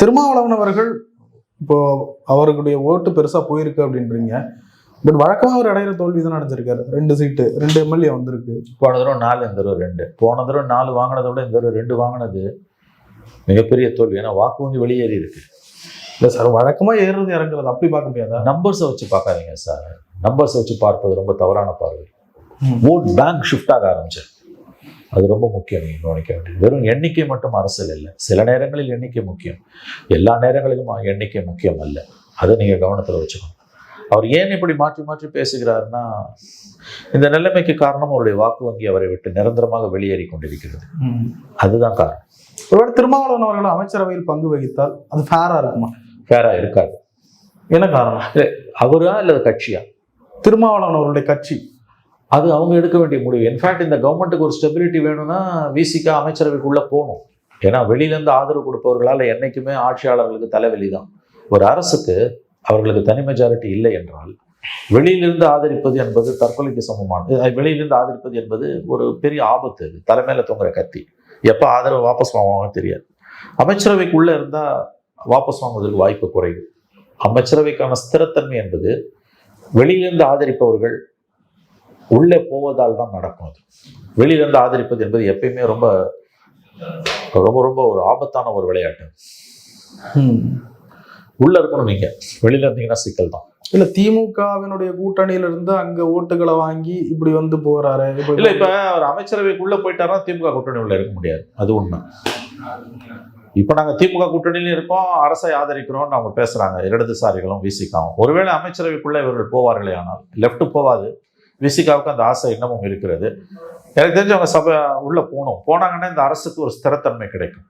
திருமாவளவன் அவர்கள் இப்போ அவர்களுடைய ஓட்டு பெருசா போயிருக்கு அப்படின்றீங்க. பட் வழக்கமா அவர் அடையிற தோல்வி தான் அடைஞ்சிருக்காரு. 2 சீட்டு 2 எம்எல்ஏ வந்திருக்கு. போன தடவை 4, இந்த தடவை 2. போன தடவை 4 வாங்கினதை விட இந்த தடவை 2 வாங்கினது மிகப்பெரிய தோல்வி. ஏன்னா வாக்கு வங்கி வெளியேறி இருக்கு. இல்லை சார், வழக்கமா ஏறுறது இறங்குறது அப்படி பார்க்க முடியாதா? நம்பர்ஸை வச்சு பார்க்காதீங்க சார். நம்பர்ஸை வச்சு பார்ப்பது ரொம்ப தவறான பார்வை. ஓட் பேங்க் ஷிஃப்ட் ஆக ஆரம்பிச்சது. அது ரொம்ப முக்கியம். நீங்கள் கவனிக்க வேண்டியது வெறும் எண்ணிக்கை மட்டும் அரசியல் இல்லை. சில நேரங்களில் எண்ணிக்கை முக்கியம், எல்லா நேரங்களிலும் எண்ணிக்கை முக்கியம் அல்ல. அதை நீங்கள் கவனத்தில் வச்சுக்கணும். அவர் ஏன் இப்படி மாற்றி மாற்றி பேசுகிறாருன்னா, இந்த நிலைமைக்கு காரணம் அவருடைய வாக்கு வங்கி அவரை விட்டு நிரந்தரமாக வெளியேறி கொண்டிருக்கிறது. அதுதான் காரணம். ஒருவேளை திருமாவளவன் அவர்கள் அமைச்சரவையில் பங்கு வகித்தால் அது ஃபேரா இருக்குமா? ஃபேரா இருக்காது. என்ன காரணம்? இல்லை, அவரா இல்லை கட்சியா? திருமாவளவன் அவருடைய கட்சி அது அவங்க எடுக்க வேண்டிய முடிவு. இன்ஃபேக்ட் இந்த கவர்மெண்ட்டுக்கு ஒரு ஸ்டெபிலிட்டி வேணும்னா விசிகா அமைச்சரவைக்குள்ளே போகணும். ஏன்னா வெளியிலேருந்து ஆதரவு கொடுப்பவர்களால் என்றைக்குமே ஆட்சியாளர்களுக்கு தலைவலி தான். ஒரு அரசுக்கு அவர்களுக்கு தனி மெஜாரிட்டி இல்லை என்றால் வெளியிலிருந்து ஆதரிப்பது என்பது தற்கொலைக்கு சமமானது. வெளியிலிருந்து ஆதரிப்பது என்பது ஒரு பெரிய ஆபத்து. அது தலைமையில தொங்குற கத்தி. எப்போ ஆதரவு வாபஸ் வாங்குவாங்க தெரியாது. அமைச்சரவைக்குள்ளே இருந்தால் வாபஸ் வாங்குவதற்கு வாய்ப்பு குறைவு. அமைச்சரவைக்கான ஸ்திரத்தன்மை என்பது வெளியிலிருந்து ஆதரிப்பவர்கள் உள்ளே போவதால் தான் நடக்கும். அது வெளியிலிருந்து ஆதரிப்பது என்பது எப்பயுமே ரொம்ப ரொம்ப ரொம்ப ஒரு ஆபத்தான ஒரு விளையாட்டு. உள்ள இருக்கணும். நீங்க வெளியில இருந்தீங்கன்னா சிக்கல் தான். இல்ல, திமுகவினுடைய கூட்டணியில இருந்து அங்க ஓட்டுகளை வாங்கி இப்படி வந்து போறாரு. இல்ல, இப்ப அவர் அமைச்சரவைக்குள்ள போயிட்டாருன்னா திமுக கூட்டணி உள்ள இருக்க முடியாது. அது உண்மை. இப்ப நாங்க திமுக கூட்டணியில இருக்கோம், அரசை ஆதரிக்கிறோம் அவங்க பேசுறாங்க இடதுசாரிகளும் விசிகாவும். ஒருவேளை அமைச்சரவைக்குள்ள இவர்கள் போவார்களே ஆனால் லெப்ட் போவாது. விசிகாவுக்கு அந்த ஆசை இன்னமும் இருக்கிறது. எனக்கு தெரிஞ்சு அவங்க சபை உள்ள போனாங்கன்னா இந்த அரசுக்கு ஒரு ஸ்திரத்தன்மை கிடைக்கும்.